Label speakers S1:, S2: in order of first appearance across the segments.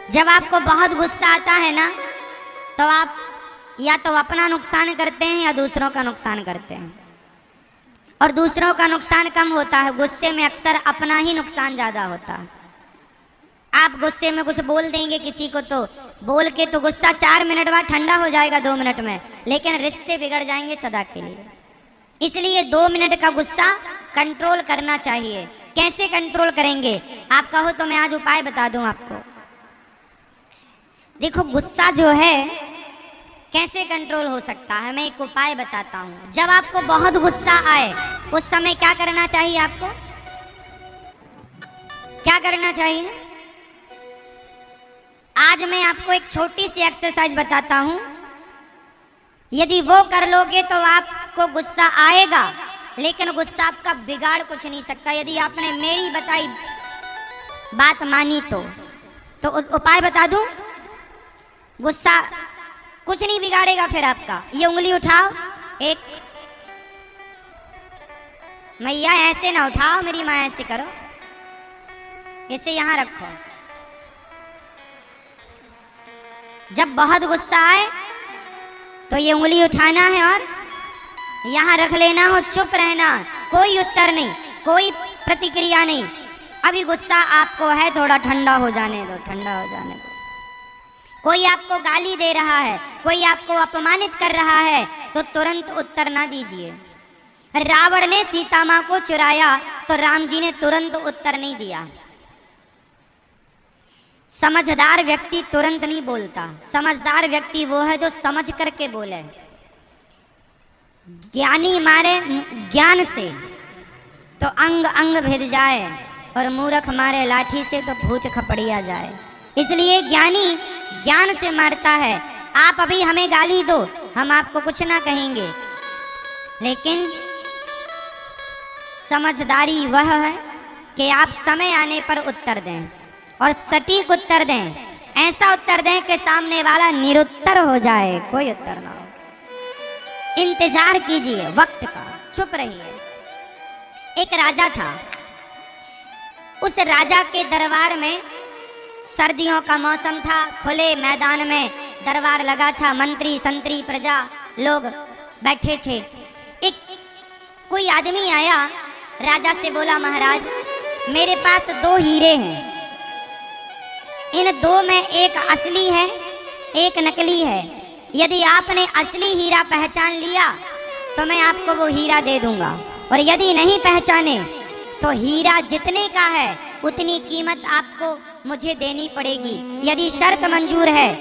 S1: जब आपको बहुत गुस्सा आता है ना, तो आप या तो अपना नुकसान करते हैं या दूसरों का नुकसान करते हैं। और दूसरों का नुकसान कम होता है, गुस्से में अक्सर अपना ही नुकसान ज़्यादा होता है। आप गुस्से में कुछ बोल देंगे किसी को, तो बोल के तो गुस्सा 4 मिनट बाद ठंडा हो जाएगा 2 मिनट में, लेकिन रिश्ते बिगड़ जाएंगे सदा के लिए। इसलिए 2 मिनट का गुस्सा कंट्रोल करना चाहिए। कैसे कंट्रोल करेंगे आप कहो तो मैं आज उपाय बता दूं आपको। देखो, गुस्सा जो है कैसे कंट्रोल हो सकता है, मैं एक उपाय बताता हूं। जब आपको बहुत गुस्सा आए उस समय क्या करना चाहिए आपको, क्या करना चाहिए? आज मैं आपको एक छोटी सी एक्सरसाइज बताता हूं। यदि वो कर लोगे तो आपको गुस्सा आएगा, लेकिन गुस्सा आपका बिगाड़ कुछ नहीं सकता। यदि आपने मेरी बताई बात मानी तो उपाय बता दूं। गुस्सा कुछ नहीं बिगाड़ेगा फिर आपका। ये उंगली उठाओ, एक, मैया ऐसे ना उठाओ, मेरी माँ ऐसे करो, इसे यहां रखो। जब बहुत गुस्सा आए तो ये उंगली उठाना है और यहां रख लेना हो, चुप रहना, कोई उत्तर नहीं, कोई प्रतिक्रिया नहीं। अभी गुस्सा आपको है, थोड़ा ठंडा हो जाने दो, ठंडा हो जाने दो। कोई आपको गाली दे रहा है, कोई आपको अपमानित कर रहा है, तो तुरंत उत्तर ना दीजिए। रावण ने सीता मां को चुराया तो राम जी ने तुरंत उत्तर नहीं दिया। समझदार व्यक्ति तुरंत नहीं बोलता। समझदार व्यक्ति वो है जो समझ करके बोले। ज्ञानी मारे ज्ञान से तो अंग अंग भिद जाए, और मूर्ख मारे लाठी से तो पूंछ खपड़िया जाए। इसलिए ज्ञानी ज्ञान से मारता है। आप अभी हमें गाली दो, हम आपको कुछ ना कहेंगे, लेकिन समझदारी वह है कि आप समय आने पर उत्तर दें और सटीक उत्तर दें। ऐसा उत्तर दें कि सामने वाला निरुत्तर हो जाए, कोई उत्तर ना हो। इंतजार कीजिए वक्त का, चुप रहिए। एक राजा था। उस राजा के दरबार में सर्दियों का मौसम था, खुले मैदान में दरबार लगा था, मंत्री संतरी प्रजा लोग बैठे थे। एक कोई आदमी आया, राजा से बोला, महाराज मेरे पास 2 हीरे हैं, इन 2 में एक असली है एक नकली है। यदि आपने असली हीरा पहचान लिया तो मैं आपको वो हीरा दे दूंगा, और यदि नहीं पहचाने तो हीरा जितने का है उतनी कीमत आपको मुझे देनी पड़ेगी। यदि शर्त मंजूर है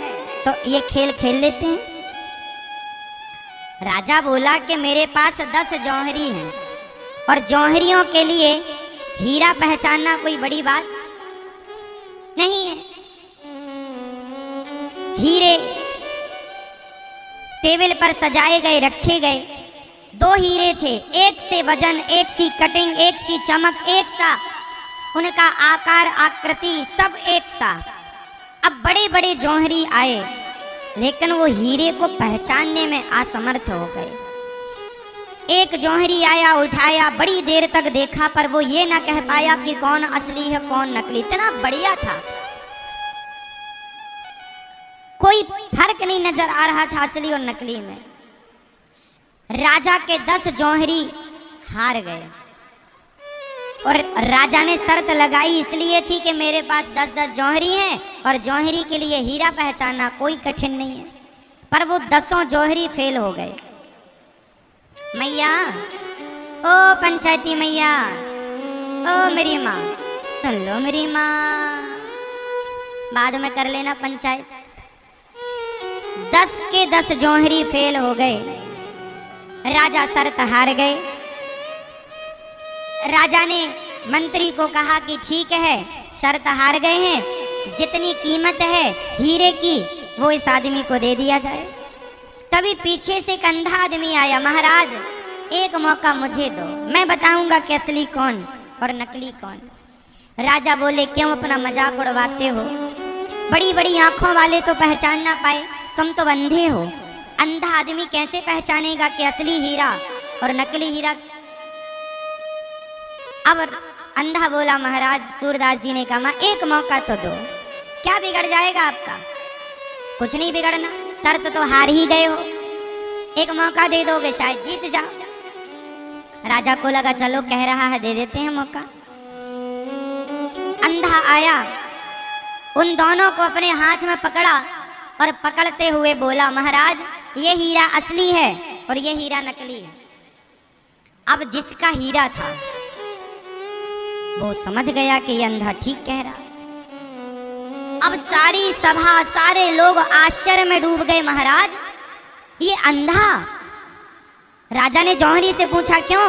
S1: तो ये खेल खेल लेते हैं। राजा बोला कि मेरे पास 10 जौहरी हैं, और जौहरियों के लिए हीरा पहचानना कोई बड़ी बात नहीं है। हीरे टेबल पर सजाए गए, रखे गए। 2 हीरे थे, एक से वजन, एक सी कटिंग, एक सी चमक, एक सा उनका आकार आकृति, सब एक सा। अब बड़े बड़े जौहरी आए, लेकिन वो हीरे को पहचानने में असमर्थ हो गए। एक जौहरी आया, उठाया, बड़ी देर तक देखा, पर वो ये ना कह पाया कि कौन असली है कौन नकली। इतना बढ़िया था, कोई फर्क नहीं नजर आ रहा था असली और नकली में। राजा के 10 जौहरी हार गए, और राजा ने शर्त लगाई इसलिए थी कि मेरे पास 10-10 जौहरी हैं, और जौहरी के लिए हीरा पहचानना कोई कठिन नहीं है। पर वो 10 जौहरी फेल हो गए। मैया, ओ पंचायती मैया, ओ मेरी माँ, सुन लो मेरी माँ, बाद में कर लेना पंचायत। 10 के 10 जौहरी फेल हो गए। राजा शर्त हार गए। राजा ने मंत्री को कहा कि ठीक है, शर्त हार गए हैं, जितनी कीमत है हीरे की वो इस आदमी को दे दिया जाए। तभी पीछे से एक अंधा आदमी आया, महाराज एक मौका मुझे दो, मैं बताऊंगा कि असली कौन और नकली कौन। राजा बोले, क्यों अपना मजाक उड़वाते हो? बड़ी बड़ी आंखों वाले तो पहचान ना पाए, तुम तो अंधे हो। अंधा आदमी कैसे पहचानेगा कि असली हीरा और नकली हीरा? अब अंधा बोला, महाराज सूरदास जी ने कहा, एक मौका तो दो। क्या बिगड़ जाएगा आपका? कुछ नहीं बिगड़ना, शर्त तो हार ही गए हो, एक मौका दे दोगे शायद जीत जाओ। राजा को लगा चलो कह रहा है दे देते हैं मौका। अंधा आया, उन दोनों को अपने हाथ में पकड़ा और पकड़ते हुए बोला, महाराज ये हीरा असली है और ये हीरा नकली है। अब जिसका हीरा था वो समझ गया कि ये अंधा ठीक कह रहा। अब सारी सभा, सारे लोग आश्चर्य में डूब गए, महाराज ये अंधा। राजा ने जौहरी से पूछा क्यों,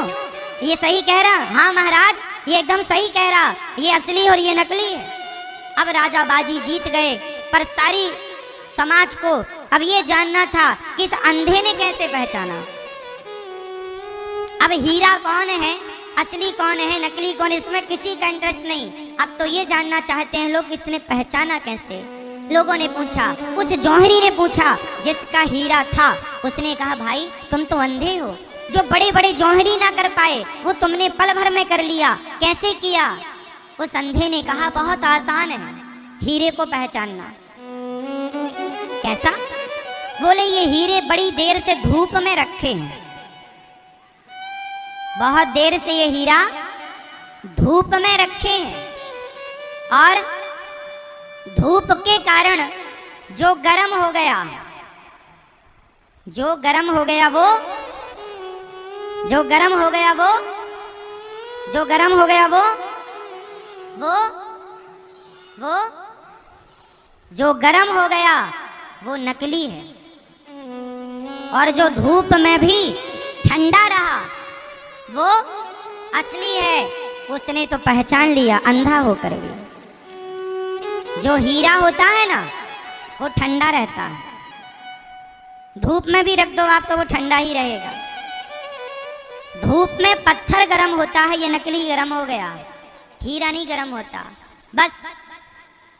S1: ये सही कह रहा? हाँ महाराज ये एकदम सही कह रहा, ये असली और ये नकली है। अब राजा बाजी जीत गए, पर सारी समाज को अब ये जानना था कि इस अंधे ने कैसे पहचाना। अब हीरा कौन है, असली कौन है, नकली कौन, इसमें किसी का इंटरेस्ट नहीं। अब तो ये जानना चाहते हैं लोग इसने पहचाना कैसे। लोगों ने पूछा, उस जौहरी ने पूछा जिसका हीरा था, उसने कहा भाई तुम तो अंधे हो, जो बड़े बड़े जौहरी ना कर पाए वो तुमने पल भर में कर लिया, कैसे किया? उस अंधे ने कहा बहुत आसान है हीरे को पहचानना। कैसा? बोले ये हीरे बड़ी देर से धूप में रखे हैं, बहुत देर से ये हीरा धूप में रखे हैं और धूप के कारण जो गर्म हो गया, जो गर्म हो गया वो, जो गर्म हो गया वो, जो गर्म हो गया वो जो गर्म हो गया वो नकली है, और जो धूप में भी ठंडा रहा वो असली है। उसने तो पहचान लिया अंधा होकर भी। जो हीरा होता है ना वो ठंडा रहता है, धूप में भी रख दो आप तो वो ठंडा ही रहेगा। धूप में पत्थर गर्म होता है, ये नकली गर्म हो गया, हीरा नहीं गर्म होता। बस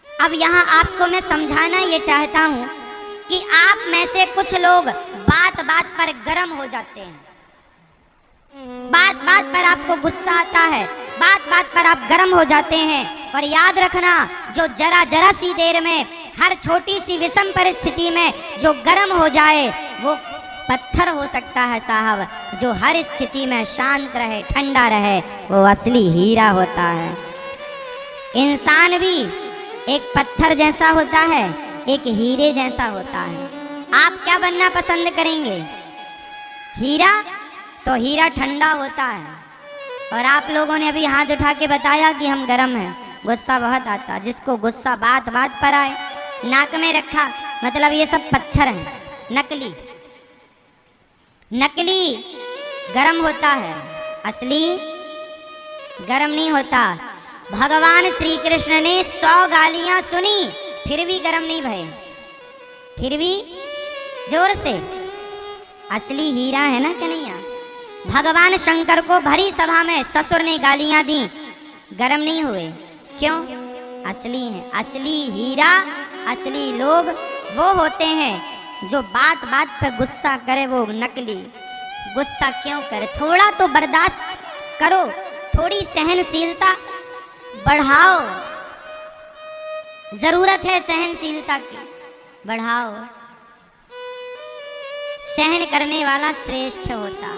S1: अब यहाँ आपको मैं समझाना ये चाहता हूँ कि आप में से कुछ लोग बात बात पर गर्म हो जाते हैं, बात बात पर आपको गुस्सा आता है, बात बात पर आप गर्म हो जाते हैं। और याद रखना, जो जरा जरा सी देर में, हर छोटी सी विषम परिस्थिति में जो गर्म हो जाए वो पत्थर हो सकता है साहब। जो हर स्थिति में शांत रहे, ठंडा रहे, वो असली हीरा होता है। इंसान भी एक पत्थर जैसा होता है, एक हीरे जैसा होता है। आप क्या बनना पसंद करेंगे? हीरा? तो हीरा ठंडा होता है, और आप लोगों ने अभी हाथ उठा के बताया कि हम गर्म हैं, गुस्सा बहुत आता। जिसको गुस्सा बात बात पर आए, नाक में रखा, मतलब ये सब पत्थर हैं, नकली। नकली गर्म होता है, असली गर्म नहीं होता। भगवान श्री कृष्ण ने 100 गालियां सुनी फिर भी गर्म नहीं भये, फिर भी जोर से। असली हीरा है ना कन्हैया। भगवान शंकर को भरी सभा में ससुर ने गालियां दी, गर्म नहीं हुए। क्यों? असली है। असली हीरा, असली लोग वो होते हैं जो बात बात पे गुस्सा करे, वो नकली। गुस्सा क्यों करे? थोड़ा तो बर्दाश्त करो, थोड़ी सहनशीलता बढ़ाओ, जरूरत है सहनशीलता की, बढ़ाओ। सहन करने वाला श्रेष्ठ होता।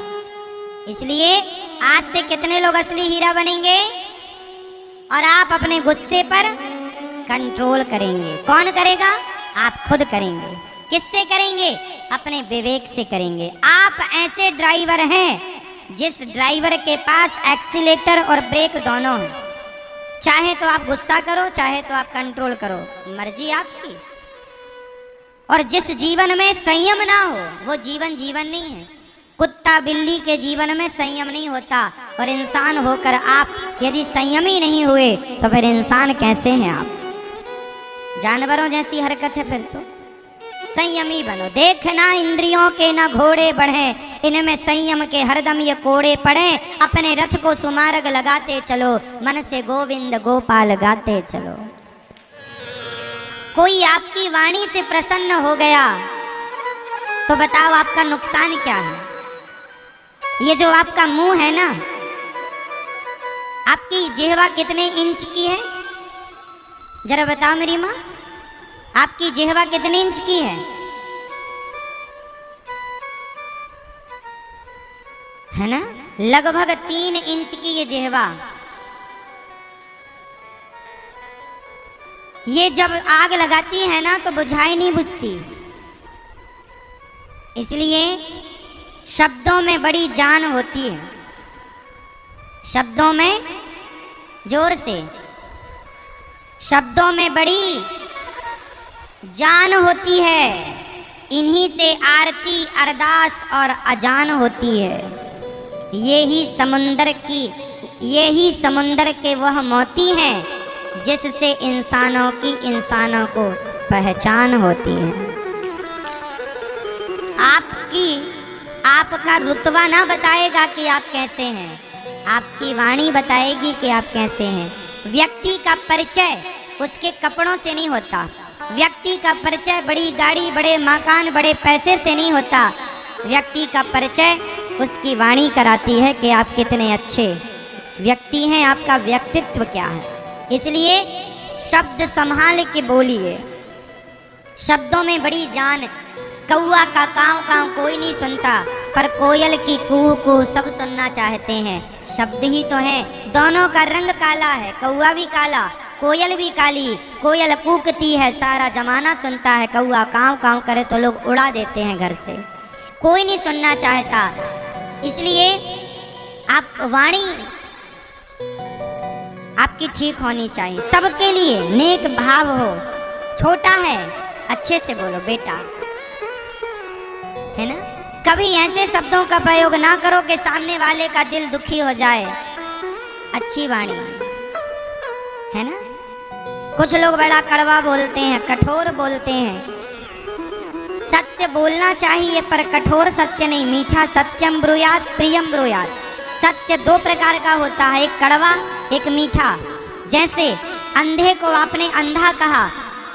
S1: इसलिए आज से कितने लोग असली हीरा बनेंगे और आप अपने गुस्से पर कंट्रोल करेंगे। कौन करेगा? आप खुद करेंगे। किससे करेंगे? अपने विवेक से करेंगे। आप ऐसे ड्राइवर हैं जिस ड्राइवर के पास एक्सीलेटर और ब्रेक दोनों हैं। चाहे तो आप गुस्सा करो, चाहे तो आप कंट्रोल करो, मर्जी आपकी। और जिस जीवन में संयम ना हो वो जीवन जीवन नहीं है। कुत्ता बिल्ली के जीवन में संयम नहीं होता, और इंसान होकर आप यदि संयमी नहीं हुए तो फिर इंसान कैसे हैं आप? जानवरों जैसी हरकत है फिर तो। संयमी बनो। देखना इंद्रियों के ना घोड़े बढ़े, इनमें संयम के हरदम ये कोड़े पड़े। अपने रथ को सुमार्ग लगाते चलो, मन से गोविंद गोपाल गाते चलो। कोई आपकी वाणी से प्रसन्न हो गया तो बताओ आपका नुकसान क्या है? ये जो आपका मुंह है ना, आपकी जिह्वा कितने इंच की है? जरा बताओ मेरी माँ, आपकी जिह्वा कितने इंच की है ना? लगभग 3 इंच की ये जिह्वा। ये जब आग लगाती है ना तो बुझाई नहीं बुझती। इसलिए शब्दों में बड़ी जान होती है। शब्दों में, जोर से, शब्दों में बड़ी जान होती है। इन्हीं से आरती, अरदास और अजान होती है। यही समुंदर के वह मोती हैं जिससे इंसानों को पहचान होती है। आपका रुतबा ना बताएगा कि आप कैसे हैं, आपकी वाणी बताएगी कि आप कैसे हैं। व्यक्ति का परिचय उसके कपड़ों से नहीं होता। व्यक्ति का परिचय बड़ी गाड़ी, बड़े मकान, बड़े पैसे से नहीं होता। व्यक्ति का परिचय उसकी वाणी कराती है कि आप कितने अच्छे व्यक्ति हैं, आपका व्यक्तित्व क्या है। इसलिए शब्द संभाल के बोलिए। शब्दों में बड़ी जान। कौआ का काँव काँव कोई नहीं सुनता, पर कोयल की कूह कूह सब सुनना चाहते हैं। शब्द ही तो है। दोनों का रंग काला है, कौआ भी काला, कोयल भी काली। कोयल कूकती है, सारा जमाना सुनता है। कौआ काँव काँव करे तो लोग उड़ा देते हैं घर से, कोई नहीं सुनना चाहता। इसलिए आप वाणी आपकी ठीक होनी चाहिए, सबके लिए नेक भाव हो। छोटा है अच्छे से बोलो बेटा, है ना? कभी ऐसे शब्दों का प्रयोग ना करो कि सामने वाले का दिल दुखी हो जाए। अच्छी वाणी, है ना? कुछ लोग बड़ा कड़वा बोलते हैं, कठोर बोलते हैं। सत्य बोलना चाहिए पर कठोर सत्य नहीं, मीठा सत्यम ब्रूयात प्रियम ब्रूयात। सत्य 2 प्रकार का होता है, एक कड़वा एक मीठा। जैसे अंधे को आपने अंधा कहा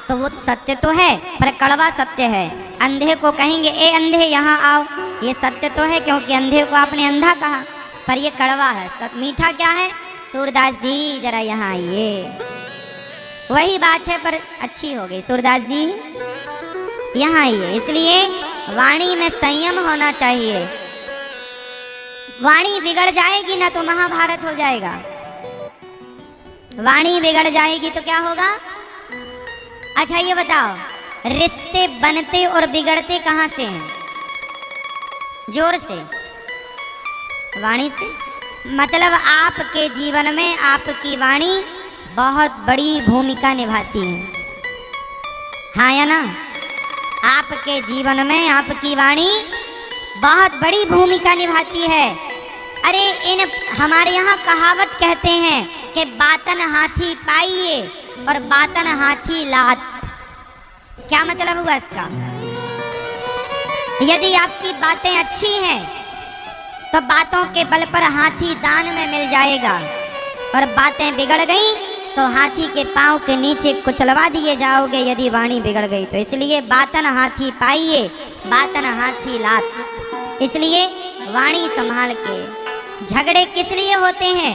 S1: तो वो सत्य तो है पर कड़वा सत्य है। अंधे को कहेंगे ए अंधे यहाँ आओ, ये सत्य तो है क्योंकि अंधे को आपने अंधा कहा, पर ये कड़वा है। मीठा क्या है? सूरदास जी जरा यहाँ आइए, वही बात है पर अच्छी हो गई। सूरदास जी यहाँ आइए। इसलिए वाणी में संयम होना चाहिए। वाणी बिगड़ जाएगी ना तो महाभारत हो जाएगा। वाणी बिगड़ जाएगी तो क्या होगा? अच्छा ये बताओ, रिश्ते बनते और बिगड़ते कहाँ से हैं? जोर से, वाणी से। मतलब आपके जीवन में आपकी वाणी बहुत बड़ी भूमिका निभाती है, हाँ या ना? आपके जीवन में आपकी वाणी बहुत बड़ी भूमिका निभाती है। अरे हमारे यहाँ कहावत कहते हैं कि बातन हाथी पाइए और बातन हाथी लात। क्या मतलब हुआ इसका? यदि आपकी बातें अच्छी हैं तो बातों के बल पर हाथी दान में मिल जाएगा, और बातें बिगड़ गई तो हाथी के पांव के नीचे कुचलवा दिए जाओगे यदि वाणी बिगड़ गई तो। इसलिए बातन हाथी पाइए, बातन हाथी लात। इसलिए वाणी संभाल के। झगड़े किस लिए होते हैं?